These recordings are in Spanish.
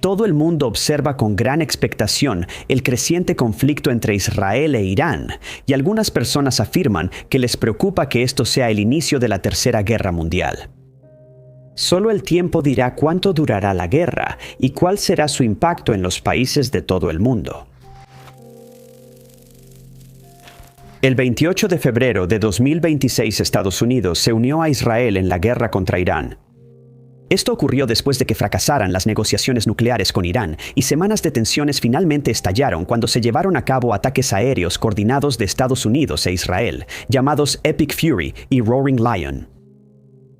todo el mundo observa con gran expectación el creciente conflicto entre Israel e Irán, y algunas personas afirman que les preocupa que esto sea el inicio de la Tercera Guerra Mundial. Solo el tiempo dirá cuánto durará la guerra y cuál será su impacto en los países de todo el mundo. El 28 de febrero de 2026 Estados Unidos se unió a Israel en la guerra contra Irán. Esto ocurrió después de que fracasaran las negociaciones nucleares con Irán y semanas de tensiones finalmente estallaron cuando se llevaron a cabo ataques aéreos coordinados de Estados Unidos e Israel, llamados Epic Fury y Roaring Lion.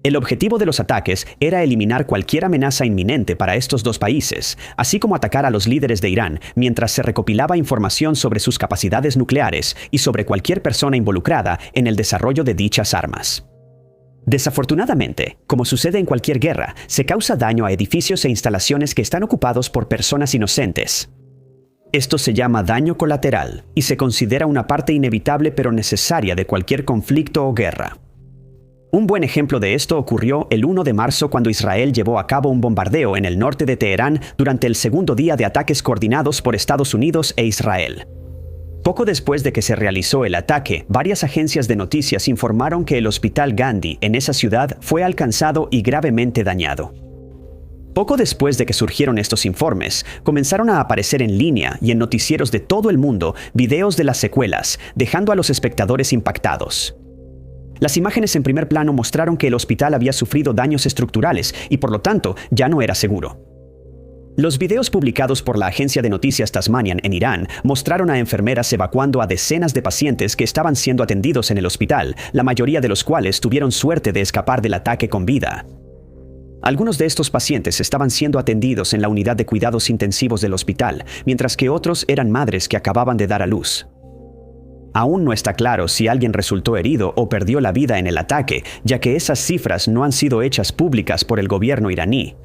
El objetivo de los ataques era eliminar cualquier amenaza inminente para estos dos países, así como atacar a los líderes de Irán mientras se recopilaba información sobre sus capacidades nucleares y sobre cualquier persona involucrada en el desarrollo de dichas armas. Desafortunadamente, como sucede en cualquier guerra, se causa daño a edificios e instalaciones que están ocupados por personas inocentes. Esto se llama daño colateral y se considera una parte inevitable pero necesaria de cualquier conflicto o guerra. Un buen ejemplo de esto ocurrió el 1 de marzo cuando Israel llevó a cabo un bombardeo en el norte de Teherán durante el segundo día de ataques coordinados por Estados Unidos e Israel. Poco después de que se realizó el ataque, varias agencias de noticias informaron que el Hospital Gandhi en esa ciudad fue alcanzado y gravemente dañado. Poco después de que surgieron estos informes, comenzaron a aparecer en línea y en noticieros de todo el mundo videos de las secuelas, dejando a los espectadores impactados. Las imágenes en primer plano mostraron que el hospital había sufrido daños estructurales y por lo tanto ya no era seguro. Los videos publicados por la agencia de noticias Tasmanian en Irán mostraron a enfermeras evacuando a decenas de pacientes que estaban siendo atendidos en el hospital, la mayoría de los cuales tuvieron suerte de escapar del ataque con vida. Algunos de estos pacientes estaban siendo atendidos en la unidad de cuidados intensivos del hospital, mientras que otros eran madres que acababan de dar a luz. Aún no está claro si alguien resultó herido o perdió la vida en el ataque, ya que esas cifras no han sido hechas públicas por el gobierno iraní.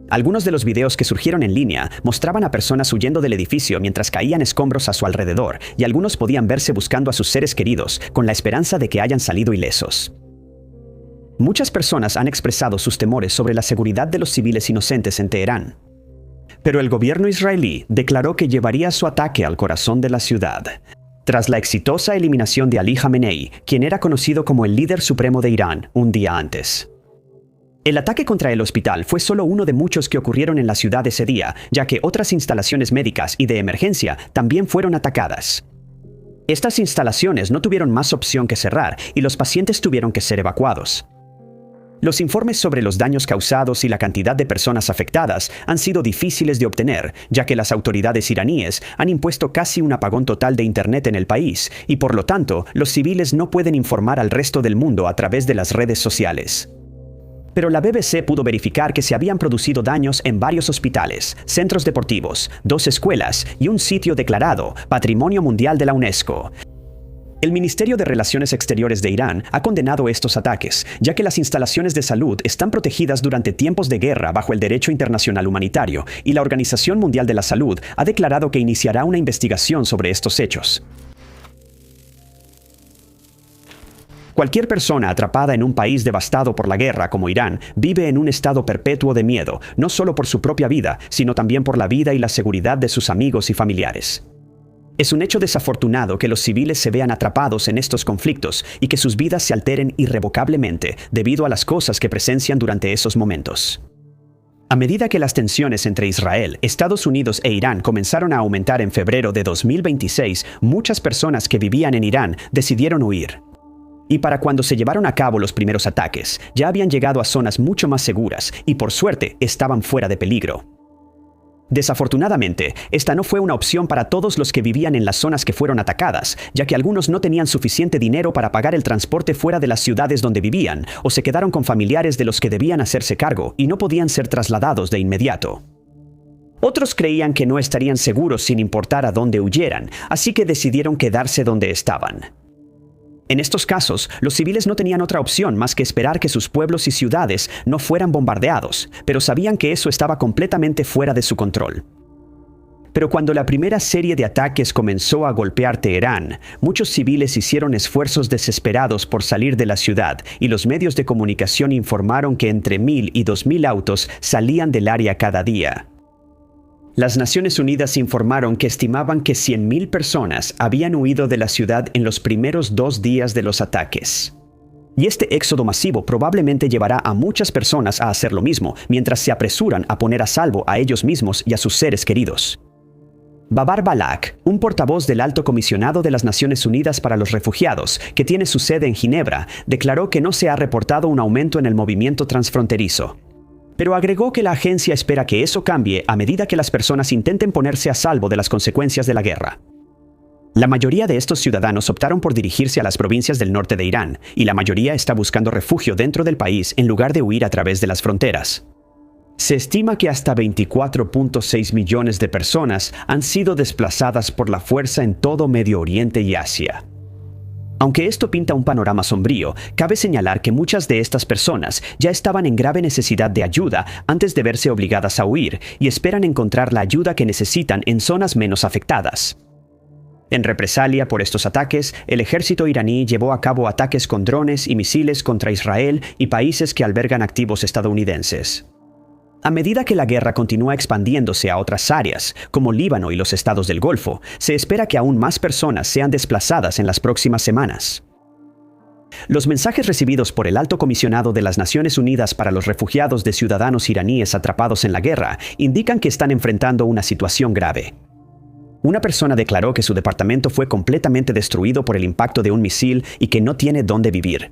Algunos de los videos que surgieron en línea mostraban a personas huyendo del edificio mientras caían escombros a su alrededor, y algunos podían verse buscando a sus seres queridos con la esperanza de que hayan salido ilesos. Muchas personas han expresado sus temores sobre la seguridad de los civiles inocentes en Teherán. Pero el gobierno israelí declaró que llevaría su ataque al corazón de la ciudad, tras la exitosa eliminación de Ali Khamenei, quien era conocido como el líder supremo de Irán un día antes. El ataque contra el hospital fue solo uno de muchos que ocurrieron en la ciudad ese día, ya que otras instalaciones médicas y de emergencia también fueron atacadas. Estas instalaciones no tuvieron más opción que cerrar y los pacientes tuvieron que ser evacuados. Los informes sobre los daños causados y la cantidad de personas afectadas han sido difíciles de obtener, ya que las autoridades iraníes han impuesto casi un apagón total de Internet en el país, y por lo tanto, los civiles no pueden informar al resto del mundo a través de las redes sociales. Pero la BBC pudo verificar que se habían producido daños en varios hospitales, centros deportivos, 2 escuelas y un sitio declarado Patrimonio Mundial de la UNESCO. El Ministerio de Relaciones Exteriores de Irán ha condenado estos ataques, ya que las instalaciones de salud están protegidas durante tiempos de guerra bajo el derecho internacional humanitario, y la Organización Mundial de la Salud ha declarado que iniciará una investigación sobre estos hechos. Cualquier persona atrapada en un país devastado por la guerra como Irán vive en un estado perpetuo de miedo, no solo por su propia vida, sino también por la vida y la seguridad de sus amigos y familiares. Es un hecho desafortunado que los civiles se vean atrapados en estos conflictos y que sus vidas se alteren irrevocablemente debido a las cosas que presencian durante esos momentos. A medida que las tensiones entre Israel, Estados Unidos e Irán comenzaron a aumentar en febrero de 2026, muchas personas que vivían en Irán decidieron huir. Y para cuando se llevaron a cabo los primeros ataques, ya habían llegado a zonas mucho más seguras y por suerte estaban fuera de peligro. Desafortunadamente, esta no fue una opción para todos los que vivían en las zonas que fueron atacadas, ya que algunos no tenían suficiente dinero para pagar el transporte fuera de las ciudades donde vivían, o se quedaron con familiares de los que debían hacerse cargo y no podían ser trasladados de inmediato. Otros creían que no estarían seguros sin importar a dónde huyeran, así que decidieron quedarse donde estaban. En estos casos, los civiles no tenían otra opción más que esperar que sus pueblos y ciudades no fueran bombardeados, pero sabían que eso estaba completamente fuera de su control. Pero cuando la primera serie de ataques comenzó a golpear Teherán, muchos civiles hicieron esfuerzos desesperados por salir de la ciudad, y los medios de comunicación informaron que entre 1,000 y 2,000 autos salían del área cada día. Las Naciones Unidas informaron que estimaban que 100.000 personas habían huido de la ciudad en los primeros 2 días de los ataques. Y este éxodo masivo probablemente llevará a muchas personas a hacer lo mismo, mientras se apresuran a poner a salvo a ellos mismos y a sus seres queridos. Babar Balak, un portavoz del Alto Comisionado de las Naciones Unidas para los Refugiados, que tiene su sede en Ginebra, declaró que no se ha reportado un aumento en el movimiento transfronterizo. Pero agregó que la agencia espera que eso cambie a medida que las personas intenten ponerse a salvo de las consecuencias de la guerra. La mayoría de estos ciudadanos optaron por dirigirse a las provincias del norte de Irán, y la mayoría está buscando refugio dentro del país en lugar de huir a través de las fronteras. Se estima que hasta 24.6 millones de personas han sido desplazadas por la fuerza en todo Medio Oriente y Asia. Aunque esto pinta un panorama sombrío, cabe señalar que muchas de estas personas ya estaban en grave necesidad de ayuda antes de verse obligadas a huir y esperan encontrar la ayuda que necesitan en zonas menos afectadas. En represalia por estos ataques, el ejército iraní llevó a cabo ataques con drones y misiles contra Israel y países que albergan activos estadounidenses. A medida que la guerra continúa expandiéndose a otras áreas, como Líbano y los estados del Golfo, se espera que aún más personas sean desplazadas en las próximas semanas. Los mensajes recibidos por el Alto Comisionado de las Naciones Unidas para los Refugiados de ciudadanos iraníes atrapados en la guerra indican que están enfrentando una situación grave. Una persona declaró que su departamento fue completamente destruido por el impacto de un misil y que no tiene dónde vivir.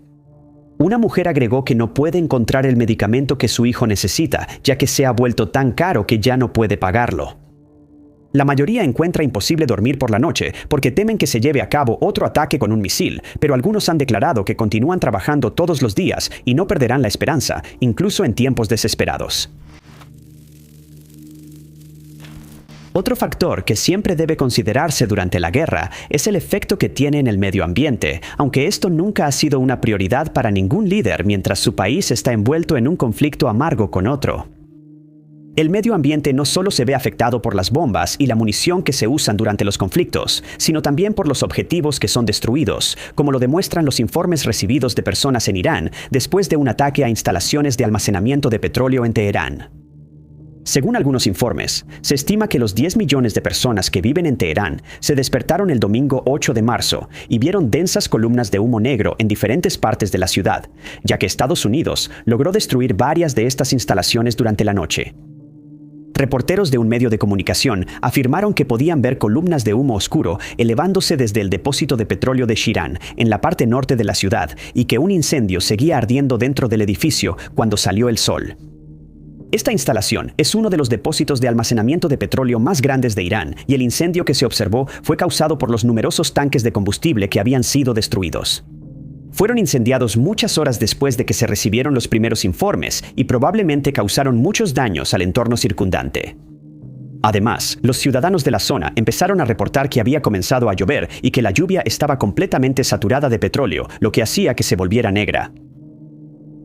Una mujer agregó que no puede encontrar el medicamento que su hijo necesita, ya que se ha vuelto tan caro que ya no puede pagarlo. La mayoría encuentra imposible dormir por la noche porque temen que se lleve a cabo otro ataque con un misil, pero algunos han declarado que continúan trabajando todos los días y no perderán la esperanza, incluso en tiempos desesperados. Otro factor que siempre debe considerarse durante la guerra es el efecto que tiene en el medio ambiente, aunque esto nunca ha sido una prioridad para ningún líder mientras su país está envuelto en un conflicto amargo con otro. El medio ambiente no solo se ve afectado por las bombas y la munición que se usan durante los conflictos, sino también por los objetivos que son destruidos, como lo demuestran los informes recibidos de personas en Irán después de un ataque a instalaciones de almacenamiento de petróleo en Teherán. Según algunos informes, se estima que los 10 millones de personas que viven en Teherán se despertaron el domingo 8 de marzo y vieron densas columnas de humo negro en diferentes partes de la ciudad, ya que Estados Unidos logró destruir varias de estas instalaciones durante la noche. Reporteros de un medio de comunicación afirmaron que podían ver columnas de humo oscuro elevándose desde el depósito de petróleo de Shiran, en la parte norte de la ciudad, y que un incendio seguía ardiendo dentro del edificio cuando salió el sol. Esta instalación es uno de los depósitos de almacenamiento de petróleo más grandes de Irán, y el incendio que se observó fue causado por los numerosos tanques de combustible que habían sido destruidos. Fueron incendiados muchas horas después de que se recibieron los primeros informes y probablemente causaron muchos daños al entorno circundante. Además, los ciudadanos de la zona empezaron a reportar que había comenzado a llover y que la lluvia estaba completamente saturada de petróleo, lo que hacía que se volviera negra.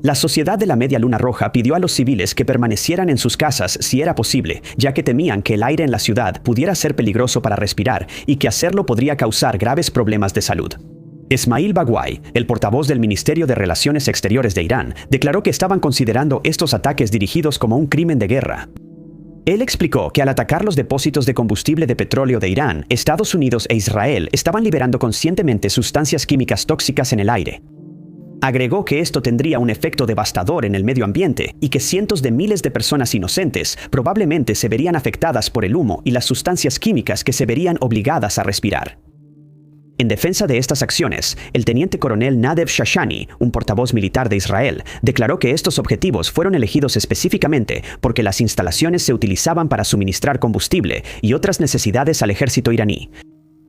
La Sociedad de la Media Luna Roja pidió a los civiles que permanecieran en sus casas si era posible, ya que temían que el aire en la ciudad pudiera ser peligroso para respirar y que hacerlo podría causar graves problemas de salud. Esmail Bagwai, el portavoz del Ministerio de Relaciones Exteriores de Irán, declaró que estaban considerando estos ataques dirigidos como un crimen de guerra. Él explicó que al atacar los depósitos de combustible de petróleo de Irán, Estados Unidos e Israel estaban liberando conscientemente sustancias químicas tóxicas en el aire. Agregó que esto tendría un efecto devastador en el medio ambiente y que cientos de miles de personas inocentes probablemente se verían afectadas por el humo y las sustancias químicas que se verían obligadas a respirar. En defensa de estas acciones, el teniente coronel Nadev Shashani, un portavoz militar de Israel, declaró que estos objetivos fueron elegidos específicamente porque las instalaciones se utilizaban para suministrar combustible y otras necesidades al ejército iraní.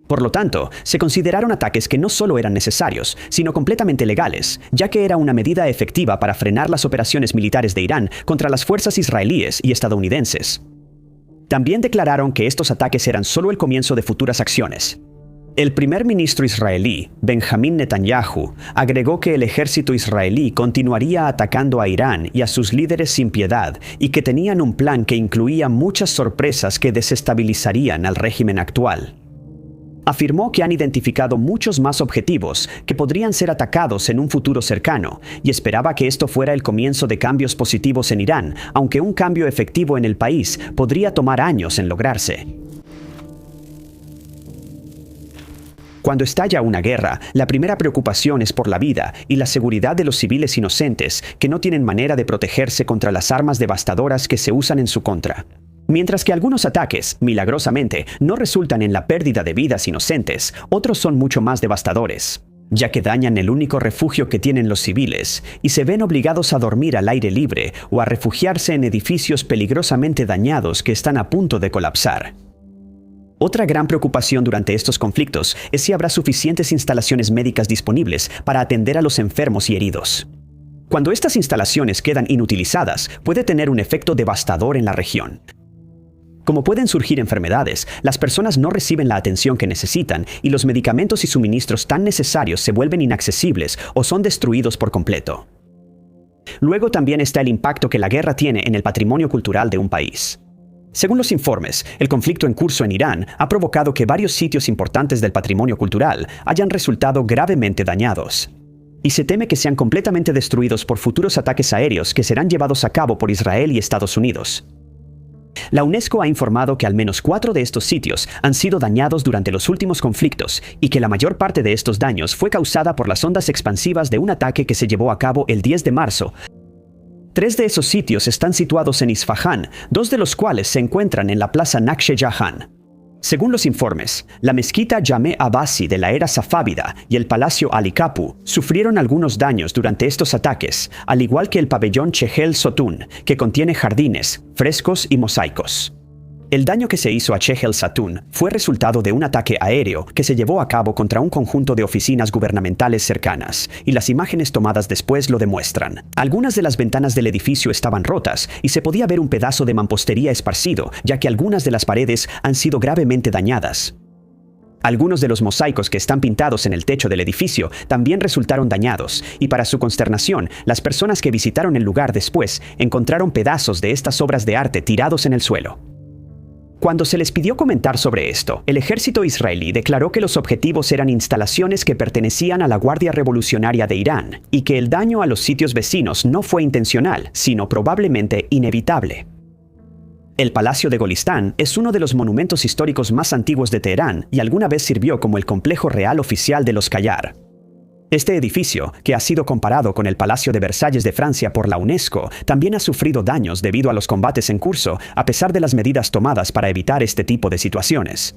Por lo tanto, se consideraron ataques que no solo eran necesarios, sino completamente legales, ya que era una medida efectiva para frenar las operaciones militares de Irán contra las fuerzas israelíes y estadounidenses. También declararon que estos ataques eran solo el comienzo de futuras acciones. El primer ministro israelí, Benjamin Netanyahu, agregó que el ejército israelí continuaría atacando a Irán y a sus líderes sin piedad y que tenían un plan que incluía muchas sorpresas que desestabilizarían al régimen actual. afirmó que han identificado muchos más objetivos que podrían ser atacados en un futuro cercano y esperaba que esto fuera el comienzo de cambios positivos en Irán, aunque un cambio efectivo en el país podría tomar años en lograrse. Cuando estalla una guerra, la primera preocupación es por la vida y la seguridad de los civiles inocentes que no tienen manera de protegerse contra las armas devastadoras que se usan en su contra. Mientras que algunos ataques, milagrosamente, no resultan en la pérdida de vidas inocentes, otros son mucho más devastadores, ya que dañan el único refugio que tienen los civiles y se ven obligados a dormir al aire libre o a refugiarse en edificios peligrosamente dañados que están a punto de colapsar. Otra gran preocupación durante estos conflictos es si habrá suficientes instalaciones médicas disponibles para atender a los enfermos y heridos. Cuando estas instalaciones quedan inutilizadas, puede tener un efecto devastador en la región. Como pueden surgir enfermedades, las personas no reciben la atención que necesitan y los medicamentos y suministros tan necesarios se vuelven inaccesibles o son destruidos por completo. Luego también está el impacto que la guerra tiene en el patrimonio cultural de un país. Según los informes, el conflicto en curso en Irán ha provocado que varios sitios importantes del patrimonio cultural hayan resultado gravemente dañados. Y se teme que sean completamente destruidos por futuros ataques aéreos que serán llevados a cabo por Israel y Estados Unidos. La UNESCO ha informado que al menos 4 de estos sitios han sido dañados durante los últimos conflictos y que la mayor parte de estos daños fue causada por las ondas expansivas de un ataque que se llevó a cabo el 10 de marzo. 3 de esos sitios están situados en Isfahán, 2 de los cuales se encuentran en la plaza Naqsh Jahan. Según los informes, la mezquita Jame Abbasi de la era safávida y el palacio Ali Kapu sufrieron algunos daños durante estos ataques, al igual que el pabellón Chehel Sotun, que contiene jardines, frescos y mosaicos. El daño que se hizo a Chehel Sotun fue resultado de un ataque aéreo que se llevó a cabo contra un conjunto de oficinas gubernamentales cercanas, y las imágenes tomadas después lo demuestran. Algunas de las ventanas del edificio estaban rotas y se podía ver un pedazo de mampostería esparcido, ya que algunas de las paredes han sido gravemente dañadas. Algunos de los mosaicos que están pintados en el techo del edificio también resultaron dañados, y para su consternación, las personas que visitaron el lugar después encontraron pedazos de estas obras de arte tirados en el suelo. Cuando se les pidió comentar sobre esto, el ejército israelí declaró que los objetivos eran instalaciones que pertenecían a la Guardia Revolucionaria de Irán y que el daño a los sitios vecinos no fue intencional, sino probablemente inevitable. El Palacio de Golistán es uno de los monumentos históricos más antiguos de Teherán y alguna vez sirvió como el complejo real oficial de los Qajar. Este edificio, que ha sido comparado con el Palacio de Versalles de Francia por la UNESCO, también ha sufrido daños debido a los combates en curso, a pesar de las medidas tomadas para evitar este tipo de situaciones.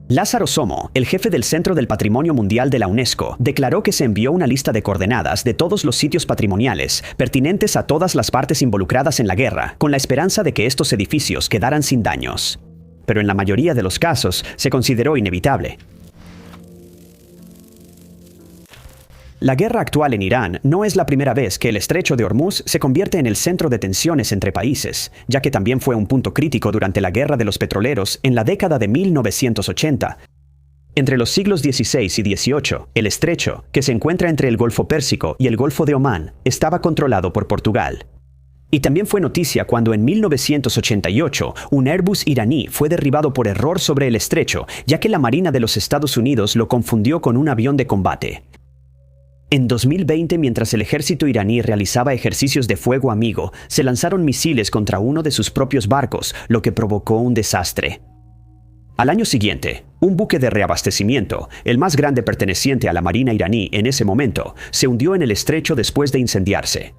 Lázaro Somo, el jefe del Centro del Patrimonio Mundial de la UNESCO, declaró que se envió una lista de coordenadas de todos los sitios patrimoniales pertinentes a todas las partes involucradas en la guerra, con la esperanza de que estos edificios quedaran sin daños. Pero en la mayoría de los casos se consideró inevitable. La guerra actual en Irán no es la primera vez que el estrecho de Hormuz se convierte en el centro de tensiones entre países, ya que también fue un punto crítico durante la guerra de los petroleros en la década de 1980. Entre los siglos XVI y XVIII, el estrecho, que se encuentra entre el Golfo Pérsico y el Golfo de Omán, estaba controlado por Portugal. Y también fue noticia cuando en 1988 un Airbus iraní fue derribado por error sobre el estrecho, ya que la Marina de los Estados Unidos lo confundió con un avión de combate. En 2020, mientras el ejército iraní realizaba ejercicios de fuego amigo, se lanzaron misiles contra uno de sus propios barcos, lo que provocó un desastre. Al año siguiente, un buque de reabastecimiento, el más grande perteneciente a la Marina iraní en ese momento, se hundió en el estrecho después de incendiarse.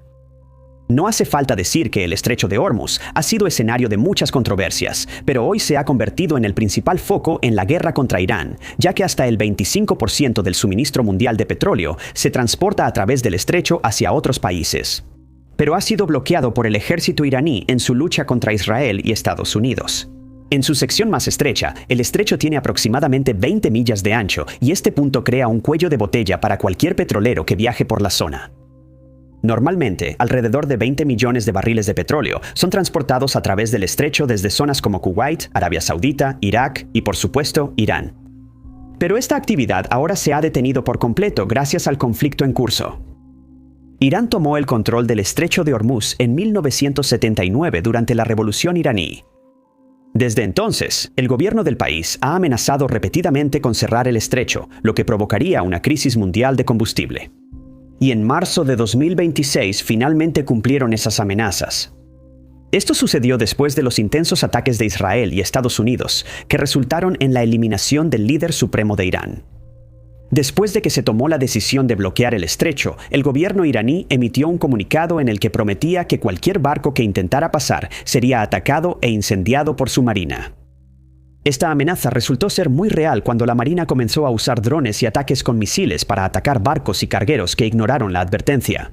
No hace falta decir que el estrecho de Hormuz ha sido escenario de muchas controversias, pero hoy se ha convertido en el principal foco en la guerra contra Irán, ya que hasta el 25% del suministro mundial de petróleo se transporta a través del estrecho hacia otros países. Pero ha sido bloqueado por el ejército iraní en su lucha contra Israel y Estados Unidos. En su sección más estrecha, el estrecho tiene aproximadamente 20 millas de ancho y este punto crea un cuello de botella para cualquier petrolero que viaje por la zona. Normalmente, alrededor de 20 millones de barriles de petróleo son transportados a través del estrecho desde zonas como Kuwait, Arabia Saudita, Irak y, por supuesto, Irán. Pero esta actividad ahora se ha detenido por completo gracias al conflicto en curso. Irán tomó el control del estrecho de Hormuz en 1979 durante la Revolución iraní. Desde entonces, el gobierno del país ha amenazado repetidamente con cerrar el estrecho, lo que provocaría una crisis mundial de combustible. Y en marzo de 2026 finalmente cumplieron esas amenazas. Esto sucedió después de los intensos ataques de Israel y Estados Unidos, que resultaron en la eliminación del líder supremo de Irán. Después de que se tomó la decisión de bloquear el estrecho, el gobierno iraní emitió un comunicado en el que prometía que cualquier barco que intentara pasar sería atacado e incendiado por su marina. Esta amenaza resultó ser muy real cuando la marina comenzó a usar drones y ataques con misiles para atacar barcos y cargueros que ignoraron la advertencia.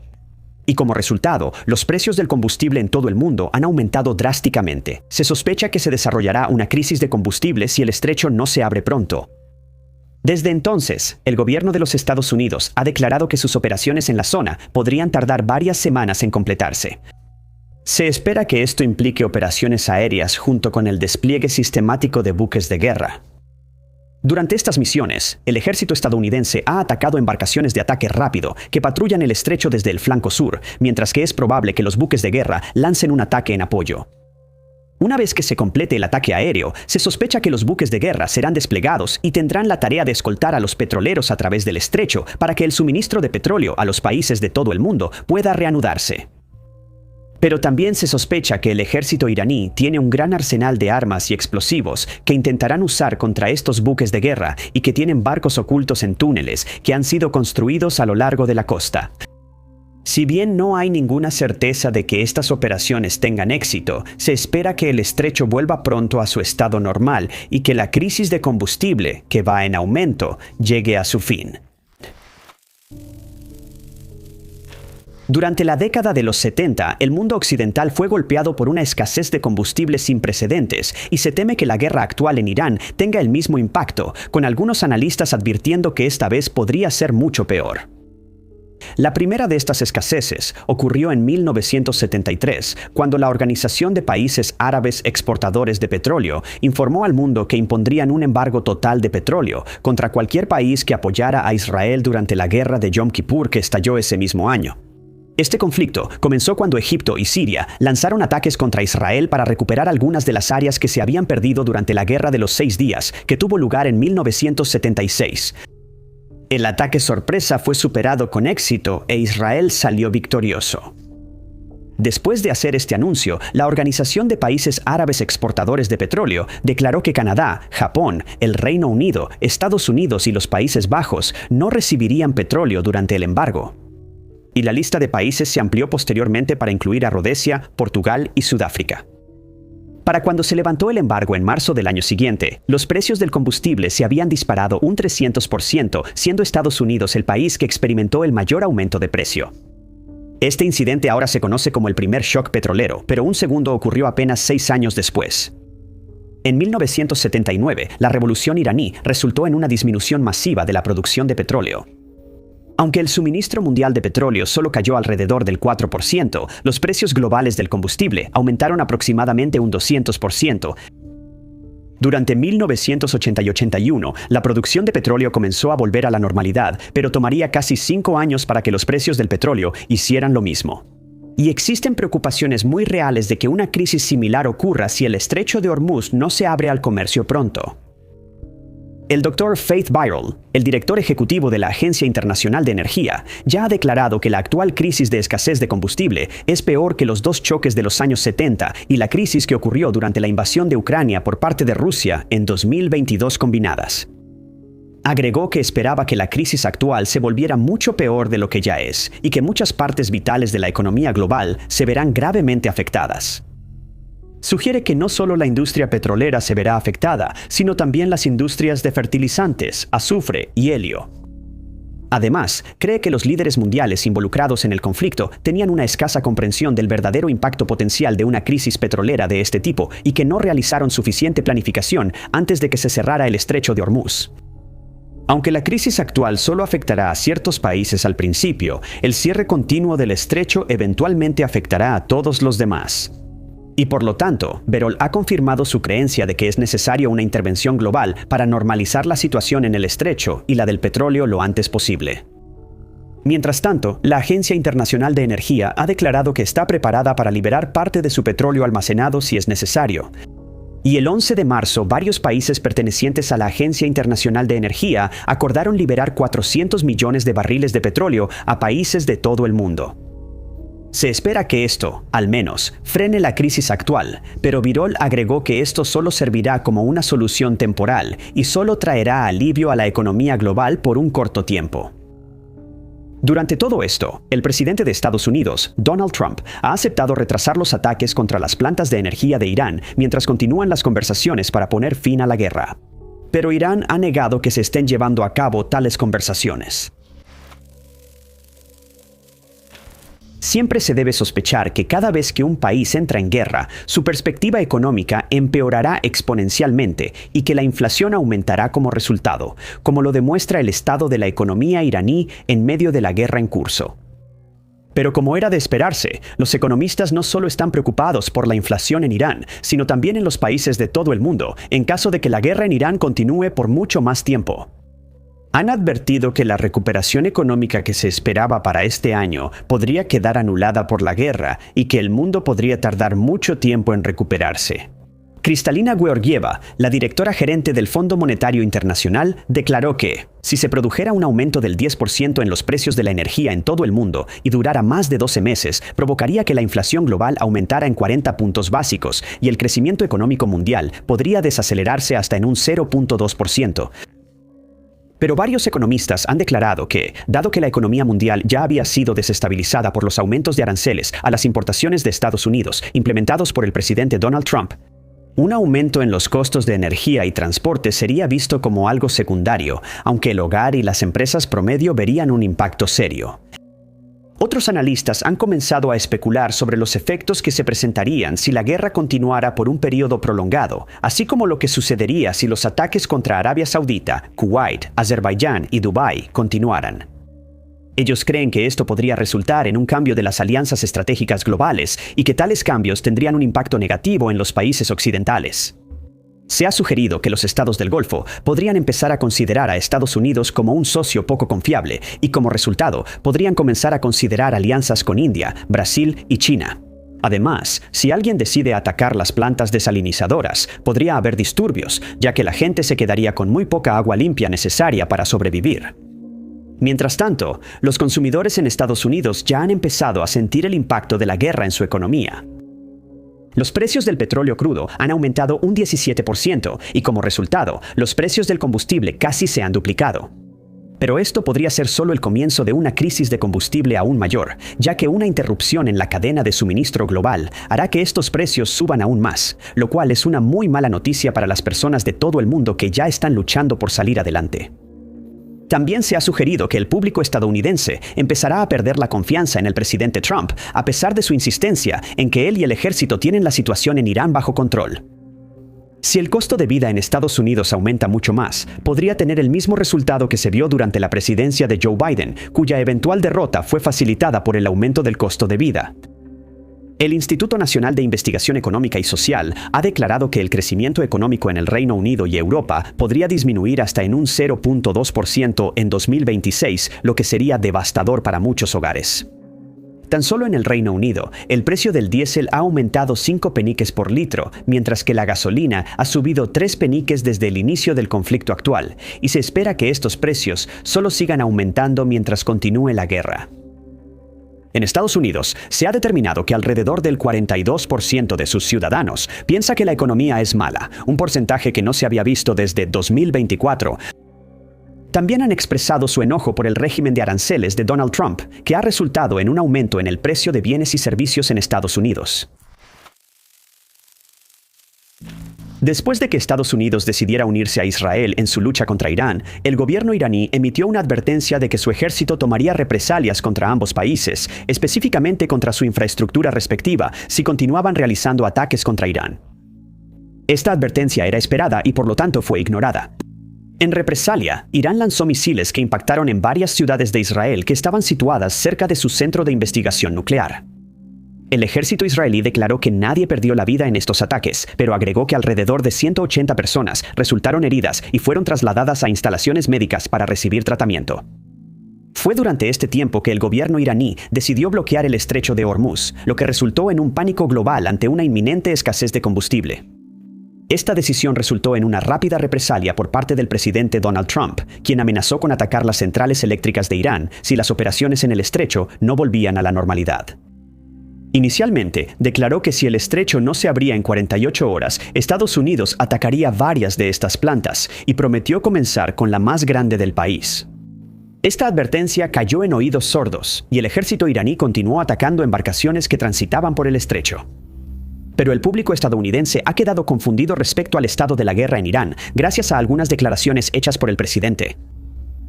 Y como resultado, los precios del combustible en todo el mundo han aumentado drásticamente. Se sospecha que se desarrollará una crisis de combustible si el estrecho no se abre pronto. Desde entonces, el gobierno de los Estados Unidos ha declarado que sus operaciones en la zona podrían tardar varias semanas en completarse. Se espera que esto implique operaciones aéreas junto con el despliegue sistemático de buques de guerra. Durante estas misiones, el ejército estadounidense ha atacado embarcaciones de ataque rápido que patrullan el estrecho desde el flanco sur, mientras que es probable que los buques de guerra lancen un ataque en apoyo. Una vez que se complete el ataque aéreo, se sospecha que los buques de guerra serán desplegados y tendrán la tarea de escoltar a los petroleros a través del estrecho para que el suministro de petróleo a los países de todo el mundo pueda reanudarse. Pero también se sospecha que el ejército iraní tiene un gran arsenal de armas y explosivos que intentarán usar contra estos buques de guerra y que tienen barcos ocultos en túneles que han sido construidos a lo largo de la costa. Si bien no hay ninguna certeza de que estas operaciones tengan éxito, se espera que el estrecho vuelva pronto a su estado normal y que la crisis de combustible, que va en aumento, llegue a su fin. Durante la década de los 70, el mundo occidental fue golpeado por una escasez de combustible sin precedentes y se teme que la guerra actual en Irán tenga el mismo impacto, con algunos analistas advirtiendo que esta vez podría ser mucho peor. La primera de estas escaseces ocurrió en 1973, cuando la Organización de Países Árabes Exportadores de Petróleo informó al mundo que impondrían un embargo total de petróleo contra cualquier país que apoyara a Israel durante la guerra de Yom Kippur que estalló ese mismo año. Este conflicto comenzó cuando Egipto y Siria lanzaron ataques contra Israel para recuperar algunas de las áreas que se habían perdido durante la Guerra de los 6 días, que tuvo lugar en 1976. El ataque sorpresa fue superado con éxito e Israel salió victorioso. Después de hacer este anuncio, la Organización de Países Árabes Exportadores de Petróleo declaró que Canadá, Japón, el Reino Unido, Estados Unidos y los Países Bajos no recibirían petróleo durante el embargo. Y la lista de países se amplió posteriormente para incluir a Rodesia, Portugal y Sudáfrica. Para cuando se levantó el embargo en marzo del año siguiente, los precios del combustible se habían disparado un 300%, siendo Estados Unidos el país que experimentó el mayor aumento de precio. Este incidente ahora se conoce como el primer shock petrolero, pero un segundo ocurrió apenas 6 años después. En 1979, la revolución iraní resultó en una disminución masiva de la producción de petróleo. Aunque el suministro mundial de petróleo solo cayó alrededor del 4%, los precios globales del combustible aumentaron aproximadamente un 200%. Durante 1980 y 81, la producción de petróleo comenzó a volver a la normalidad, pero tomaría casi 5 años para que los precios del petróleo hicieran lo mismo. Y existen preocupaciones muy reales de que una crisis similar ocurra si el estrecho de Hormuz no se abre al comercio pronto. El Dr. Faith Birol, el director ejecutivo de la Agencia Internacional de Energía, ya ha declarado que la actual crisis de escasez de combustible es peor que los 2 choques de los años 70 y la crisis que ocurrió durante la invasión de Ucrania por parte de Rusia en 2022 combinadas. Agregó que esperaba que la crisis actual se volviera mucho peor de lo que ya es y que muchas partes vitales de la economía global se verán gravemente afectadas. Sugiere que no solo la industria petrolera se verá afectada, sino también las industrias de fertilizantes, azufre y helio. Además, cree que los líderes mundiales involucrados en el conflicto tenían una escasa comprensión del verdadero impacto potencial de una crisis petrolera de este tipo y que no realizaron suficiente planificación antes de que se cerrara el estrecho de Hormuz. Aunque la crisis actual solo afectará a ciertos países al principio, el cierre continuo del estrecho eventualmente afectará a todos los demás. Y por lo tanto, Birol ha confirmado su creencia de que es necesaria una intervención global para normalizar la situación en el estrecho y la del petróleo lo antes posible. Mientras tanto, la Agencia Internacional de Energía ha declarado que está preparada para liberar parte de su petróleo almacenado si es necesario. Y el 11 de marzo, varios países pertenecientes a la Agencia Internacional de Energía acordaron liberar 400 millones de barriles de petróleo a países de todo el mundo. Se espera que esto, al menos, frene la crisis actual, pero Birol agregó que esto solo servirá como una solución temporal y solo traerá alivio a la economía global por un corto tiempo. Durante todo esto, el presidente de Estados Unidos, Donald Trump, ha aceptado retrasar los ataques contra las plantas de energía de Irán mientras continúan las conversaciones para poner fin a la guerra. Pero Irán ha negado que se estén llevando a cabo tales conversaciones. Siempre se debe sospechar que cada vez que un país entra en guerra, su perspectiva económica empeorará exponencialmente y que la inflación aumentará como resultado, como lo demuestra el estado de la economía iraní en medio de la guerra en curso. Pero como era de esperarse, los economistas no solo están preocupados por la inflación en Irán, sino también en los países de todo el mundo, en caso de que la guerra en Irán continúe por mucho más tiempo. Han advertido que la recuperación económica que se esperaba para este año podría quedar anulada por la guerra y que el mundo podría tardar mucho tiempo en recuperarse. Kristalina Georgieva, la directora gerente del Fondo Monetario Internacional, declaró que, si se produjera un aumento del 10% en los precios de la energía en todo el mundo y durara más de 12 meses, provocaría que la inflación global aumentara en 40 puntos básicos y el crecimiento económico mundial podría desacelerarse hasta en un 0.2%. Pero varios economistas han declarado que, dado que la economía mundial ya había sido desestabilizada por los aumentos de aranceles a las importaciones de Estados Unidos implementados por el presidente Donald Trump, un aumento en los costos de energía y transporte sería visto como algo secundario, aunque el hogar y las empresas promedio verían un impacto serio. Otros analistas han comenzado a especular sobre los efectos que se presentarían si la guerra continuara por un periodo prolongado, así como lo que sucedería si los ataques contra Arabia Saudita, Kuwait, Azerbaiyán y Dubái continuaran. Ellos creen que esto podría resultar en un cambio de las alianzas estratégicas globales y que tales cambios tendrían un impacto negativo en los países occidentales. Se ha sugerido que los estados del Golfo podrían empezar a considerar a Estados Unidos como un socio poco confiable y como resultado podrían comenzar a considerar alianzas con India, Brasil y China. Además, si alguien decide atacar las plantas desalinizadoras, podría haber disturbios, ya que la gente se quedaría con muy poca agua limpia necesaria para sobrevivir. Mientras tanto, los consumidores en Estados Unidos ya han empezado a sentir el impacto de la guerra en su economía. Los precios del petróleo crudo han aumentado un 17% y como resultado, los precios del combustible casi se han duplicado. Pero esto podría ser solo el comienzo de una crisis de combustible aún mayor, ya que una interrupción en la cadena de suministro global hará que estos precios suban aún más, lo cual es una muy mala noticia para las personas de todo el mundo que ya están luchando por salir adelante. También se ha sugerido que el público estadounidense empezará a perder la confianza en el presidente Trump, a pesar de su insistencia en que él y el ejército tienen la situación en Irán bajo control. Si el costo de vida en Estados Unidos aumenta mucho más, podría tener el mismo resultado que se vio durante la presidencia de Joe Biden, cuya eventual derrota fue facilitada por el aumento del costo de vida. El Instituto Nacional de Investigación Económica y Social ha declarado que el crecimiento económico en el Reino Unido y Europa podría disminuir hasta en un 0.2% en 2026, lo que sería devastador para muchos hogares. Tan solo en el Reino Unido, el precio del diésel ha aumentado 5 peniques por litro, mientras que la gasolina ha subido 3 peniques desde el inicio del conflicto actual, y se espera que estos precios solo sigan aumentando mientras continúe la guerra. En Estados Unidos, se ha determinado que alrededor del 42% de sus ciudadanos piensa que la economía es mala, un porcentaje que no se había visto desde 2024. También han expresado su enojo por el régimen de aranceles de Donald Trump, que ha resultado en un aumento en el precio de bienes y servicios en Estados Unidos. Después de que Estados Unidos decidiera unirse a Israel en su lucha contra Irán, el gobierno iraní emitió una advertencia de que su ejército tomaría represalias contra ambos países, específicamente contra su infraestructura respectiva, si continuaban realizando ataques contra Irán. Esta advertencia era esperada y por lo tanto fue ignorada. En represalia, Irán lanzó misiles que impactaron en varias ciudades de Israel que estaban situadas cerca de su centro de investigación nuclear. El ejército israelí declaró que nadie perdió la vida en estos ataques, pero agregó que alrededor de 180 personas resultaron heridas y fueron trasladadas a instalaciones médicas para recibir tratamiento. Fue durante este tiempo que el gobierno iraní decidió bloquear el estrecho de Hormuz, lo que resultó en un pánico global ante una inminente escasez de combustible. Esta decisión resultó en una rápida represalia por parte del presidente Donald Trump, quien amenazó con atacar las centrales eléctricas de Irán si las operaciones en el estrecho no volvían a la normalidad. Inicialmente, declaró que si el estrecho no se abría en 48 horas, Estados Unidos atacaría varias de estas plantas y prometió comenzar con la más grande del país. Esta advertencia cayó en oídos sordos y el ejército iraní continuó atacando embarcaciones que transitaban por el estrecho. Pero el público estadounidense ha quedado confundido respecto al estado de la guerra en Irán, gracias a algunas declaraciones hechas por el presidente.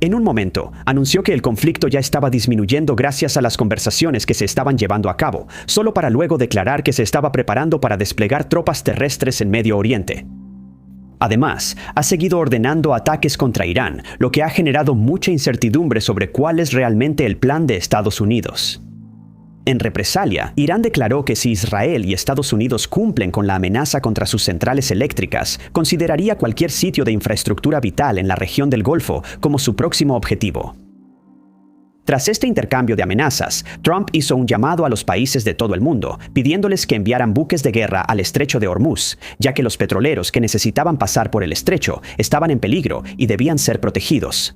En un momento, anunció que el conflicto ya estaba disminuyendo gracias a las conversaciones que se estaban llevando a cabo, solo para luego declarar que se estaba preparando para desplegar tropas terrestres en Medio Oriente. Además, ha seguido ordenando ataques contra Irán, lo que ha generado mucha incertidumbre sobre cuál es realmente el plan de Estados Unidos. En represalia, Irán declaró que si Israel y Estados Unidos cumplen con la amenaza contra sus centrales eléctricas, consideraría cualquier sitio de infraestructura vital en la región del Golfo como su próximo objetivo. Tras este intercambio de amenazas, Trump hizo un llamado a los países de todo el mundo, pidiéndoles que enviaran buques de guerra al estrecho de Hormuz, ya que los petroleros que necesitaban pasar por el estrecho estaban en peligro y debían ser protegidos.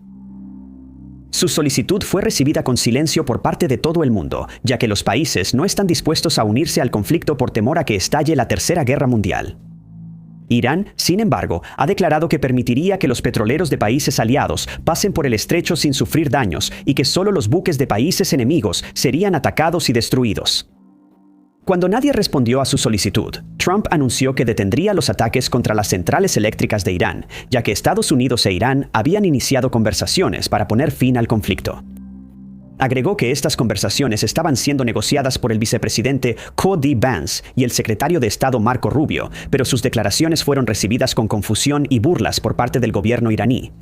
Su solicitud fue recibida con silencio por parte de todo el mundo, ya que los países no están dispuestos a unirse al conflicto por temor a que estalle la Tercera Guerra Mundial. Irán, sin embargo, ha declarado que permitiría que los petroleros de países aliados pasen por el estrecho sin sufrir daños y que solo los buques de países enemigos serían atacados y destruidos. Cuando nadie respondió a su solicitud, Trump anunció que detendría los ataques contra las centrales eléctricas de Irán, ya que Estados Unidos e Irán habían iniciado conversaciones para poner fin al conflicto. Agregó que estas conversaciones estaban siendo negociadas por el vicepresidente Cody Vance y el secretario de Estado Marco Rubio, pero sus declaraciones fueron recibidas con confusión y burlas por parte del gobierno iraní.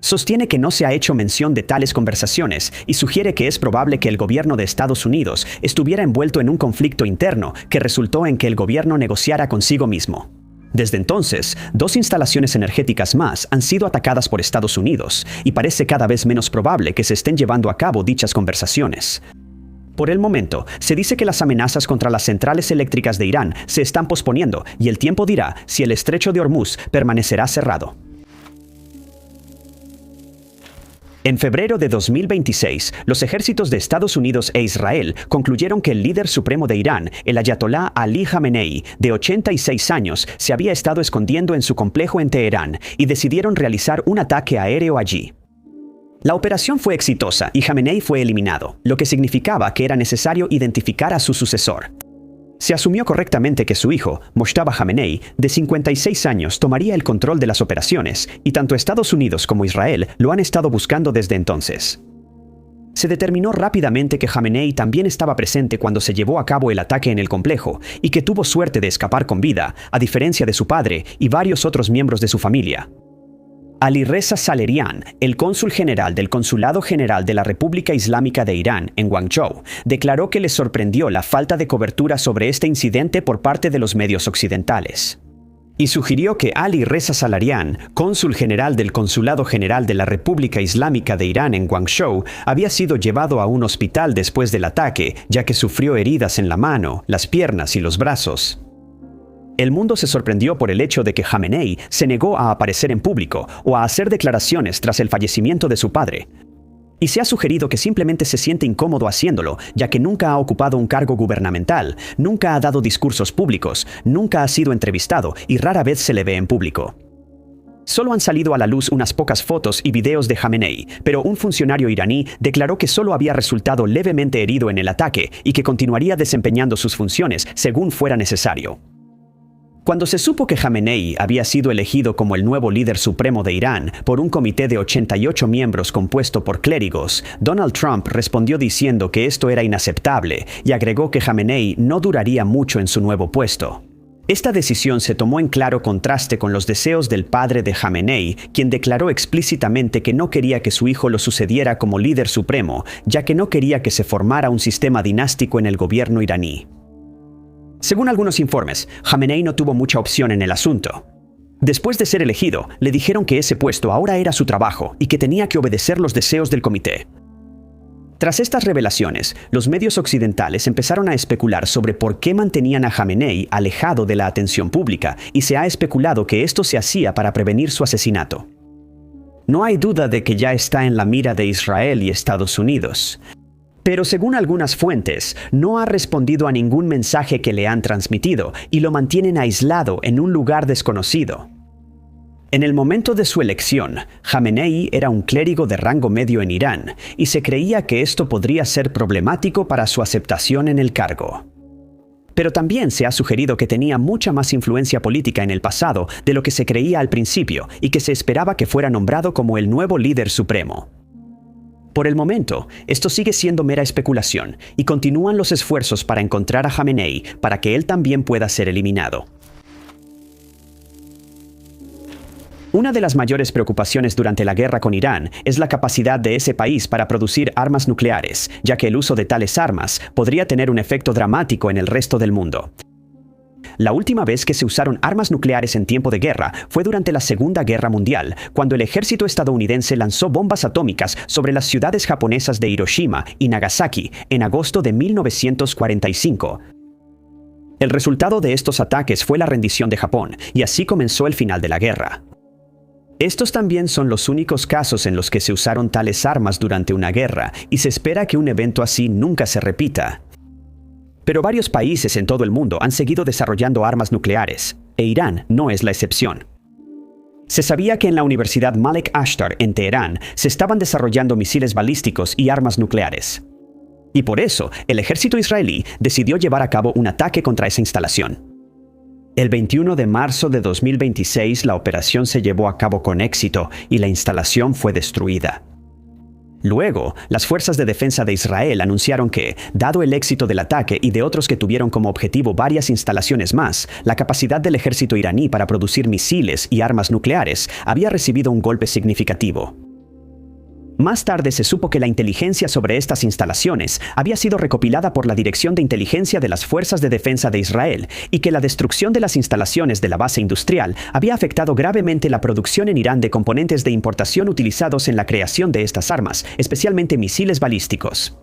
Sostiene que no se ha hecho mención de tales conversaciones y sugiere que es probable que el gobierno de Estados Unidos estuviera envuelto en un conflicto interno que resultó en que el gobierno negociara consigo mismo. Desde entonces, 2 instalaciones energéticas más han sido atacadas por Estados Unidos y parece cada vez menos probable que se estén llevando a cabo dichas conversaciones. Por el momento, se dice que las amenazas contra las centrales eléctricas de Irán se están posponiendo y el tiempo dirá si el estrecho de Hormuz permanecerá cerrado. En febrero de 2026, los ejércitos de Estados Unidos e Israel concluyeron que el líder supremo de Irán, el ayatolá Ali Jamenei, de 86 años, se había estado escondiendo en su complejo en Teherán y decidieron realizar un ataque aéreo allí. La operación fue exitosa y Jamenei fue eliminado, lo que significaba que era necesario identificar a su sucesor. Se asumió correctamente que su hijo, Mojtaba Jamenei, de 56 años, tomaría el control de las operaciones, y tanto Estados Unidos como Israel lo han estado buscando desde entonces. Se determinó rápidamente que Jamenei también estaba presente cuando se llevó a cabo el ataque en el complejo, y que tuvo suerte de escapar con vida, a diferencia de su padre y varios otros miembros de su familia. Ali Reza Salerian, el cónsul general del Consulado General de la República Islámica de Irán en Guangzhou, declaró que le sorprendió la falta de cobertura sobre este incidente por parte de los medios occidentales. Y sugirió que Ali Reza Salerian, cónsul general del Consulado General de la República Islámica de Irán en Guangzhou, había sido llevado a un hospital después del ataque, ya que sufrió heridas en la mano, las piernas y los brazos. El mundo se sorprendió por el hecho de que Jamenei se negó a aparecer en público o a hacer declaraciones tras el fallecimiento de su padre. Y se ha sugerido que simplemente se siente incómodo haciéndolo, ya que nunca ha ocupado un cargo gubernamental, nunca ha dado discursos públicos, nunca ha sido entrevistado y rara vez se le ve en público. Solo han salido a la luz unas pocas fotos y videos de Jamenei, pero un funcionario iraní declaró que solo había resultado levemente herido en el ataque y que continuaría desempeñando sus funciones según fuera necesario. Cuando se supo que Jamenei había sido elegido como el nuevo líder supremo de Irán por un comité de 88 miembros compuesto por clérigos, Donald Trump respondió diciendo que esto era inaceptable y agregó que Jamenei no duraría mucho en su nuevo puesto. Esta decisión se tomó en claro contraste con los deseos del padre de Jamenei, quien declaró explícitamente que no quería que su hijo lo sucediera como líder supremo, ya que no quería que se formara un sistema dinástico en el gobierno iraní. Según algunos informes, Jamenei no tuvo mucha opción en el asunto. Después de ser elegido, le dijeron que ese puesto ahora era su trabajo y que tenía que obedecer los deseos del comité. Tras estas revelaciones, los medios occidentales empezaron a especular sobre por qué mantenían a Jamenei alejado de la atención pública, y se ha especulado que esto se hacía para prevenir su asesinato. No hay duda de que ya está en la mira de Israel y Estados Unidos. Pero según algunas fuentes, no ha respondido a ningún mensaje que le han transmitido y lo mantienen aislado en un lugar desconocido. En el momento de su elección, Jamenei era un clérigo de rango medio en Irán y se creía que esto podría ser problemático para su aceptación en el cargo. Pero también se ha sugerido que tenía mucha más influencia política en el pasado de lo que se creía al principio y que se esperaba que fuera nombrado como el nuevo líder supremo. Por el momento, esto sigue siendo mera especulación y continúan los esfuerzos para encontrar a Jamenei para que él también pueda ser eliminado. Una de las mayores preocupaciones durante la guerra con Irán es la capacidad de ese país para producir armas nucleares, ya que el uso de tales armas podría tener un efecto dramático en el resto del mundo. La última vez que se usaron armas nucleares en tiempo de guerra fue durante la Segunda Guerra Mundial, cuando el ejército estadounidense lanzó bombas atómicas sobre las ciudades japonesas de Hiroshima y Nagasaki en agosto de 1945. El resultado de estos ataques fue la rendición de Japón, y así comenzó el final de la guerra. Estos también son los únicos casos en los que se usaron tales armas durante una guerra, y se espera que un evento así nunca se repita. Pero varios países en todo el mundo han seguido desarrollando armas nucleares, e Irán no es la excepción. Se sabía que en la Universidad Malik Ashtar en Teherán se estaban desarrollando misiles balísticos y armas nucleares. Y por eso, el ejército israelí decidió llevar a cabo un ataque contra esa instalación. El 21 de marzo de 2026 la operación se llevó a cabo con éxito y la instalación fue destruida. Luego, las fuerzas de defensa de Israel anunciaron que, dado el éxito del ataque y de otros que tuvieron como objetivo varias instalaciones más, la capacidad del ejército iraní para producir misiles y armas nucleares había recibido un golpe significativo. Más tarde se supo que la inteligencia sobre estas instalaciones había sido recopilada por la Dirección de Inteligencia de las Fuerzas de Defensa de Israel y que la destrucción de las instalaciones de la base industrial había afectado gravemente la producción en Irán de componentes de importación utilizados en la creación de estas armas, especialmente misiles balísticos.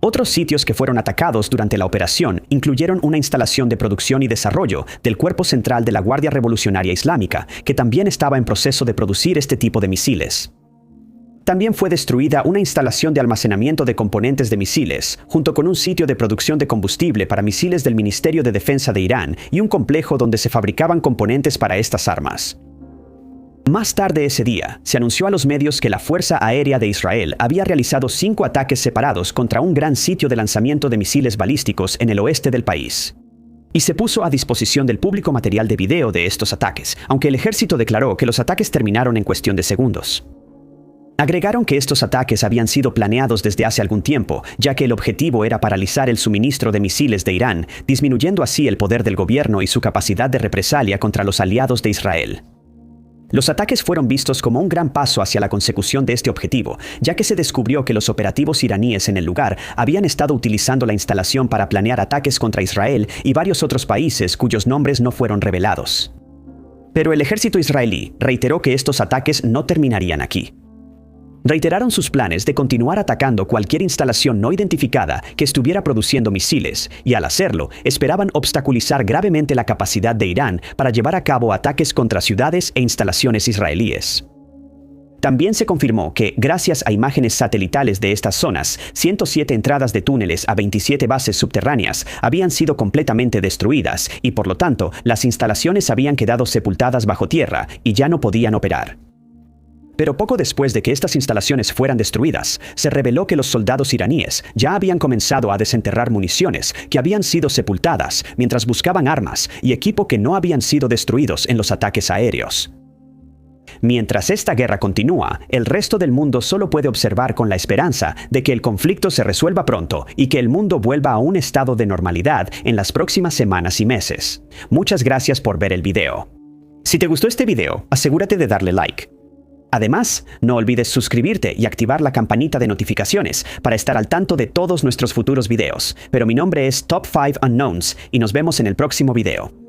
Otros sitios que fueron atacados durante la operación incluyeron una instalación de producción y desarrollo del Cuerpo Central de la Guardia Revolucionaria Islámica, que también estaba en proceso de producir este tipo de misiles. También fue destruida una instalación de almacenamiento de componentes de misiles, junto con un sitio de producción de combustible para misiles del Ministerio de Defensa de Irán y un complejo donde se fabricaban componentes para estas armas. Más tarde ese día, se anunció a los medios que la Fuerza Aérea de Israel había realizado 5 ataques separados contra un gran sitio de lanzamiento de misiles balísticos en el oeste del país. Y se puso a disposición del público material de video de estos ataques, aunque el ejército declaró que los ataques terminaron en cuestión de segundos. Agregaron que estos ataques habían sido planeados desde hace algún tiempo, ya que el objetivo era paralizar el suministro de misiles de Irán, disminuyendo así el poder del gobierno y su capacidad de represalia contra los aliados de Israel. Los ataques fueron vistos como un gran paso hacia la consecución de este objetivo, ya que se descubrió que los operativos iraníes en el lugar habían estado utilizando la instalación para planear ataques contra Israel y varios otros países cuyos nombres no fueron revelados. Pero el ejército israelí reiteró que estos ataques no terminarían aquí. Reiteraron sus planes de continuar atacando cualquier instalación no identificada que estuviera produciendo misiles, y al hacerlo, esperaban obstaculizar gravemente la capacidad de Irán para llevar a cabo ataques contra ciudades e instalaciones israelíes. También se confirmó que, gracias a imágenes satelitales de estas zonas, 107 entradas de túneles a 27 bases subterráneas habían sido completamente destruidas y, por lo tanto, las instalaciones habían quedado sepultadas bajo tierra y ya no podían operar. Pero poco después de que estas instalaciones fueran destruidas, se reveló que los soldados iraníes ya habían comenzado a desenterrar municiones que habían sido sepultadas mientras buscaban armas y equipo que no habían sido destruidos en los ataques aéreos. Mientras esta guerra continúa, el resto del mundo solo puede observar con la esperanza de que el conflicto se resuelva pronto y que el mundo vuelva a un estado de normalidad en las próximas semanas y meses. Muchas gracias por ver el video. Si te gustó este video, asegúrate de darle like. Además, no olvides suscribirte y activar la campanita de notificaciones para estar al tanto de todos nuestros futuros videos. Pero mi nombre es Top 5 Unknowns y nos vemos en el próximo video.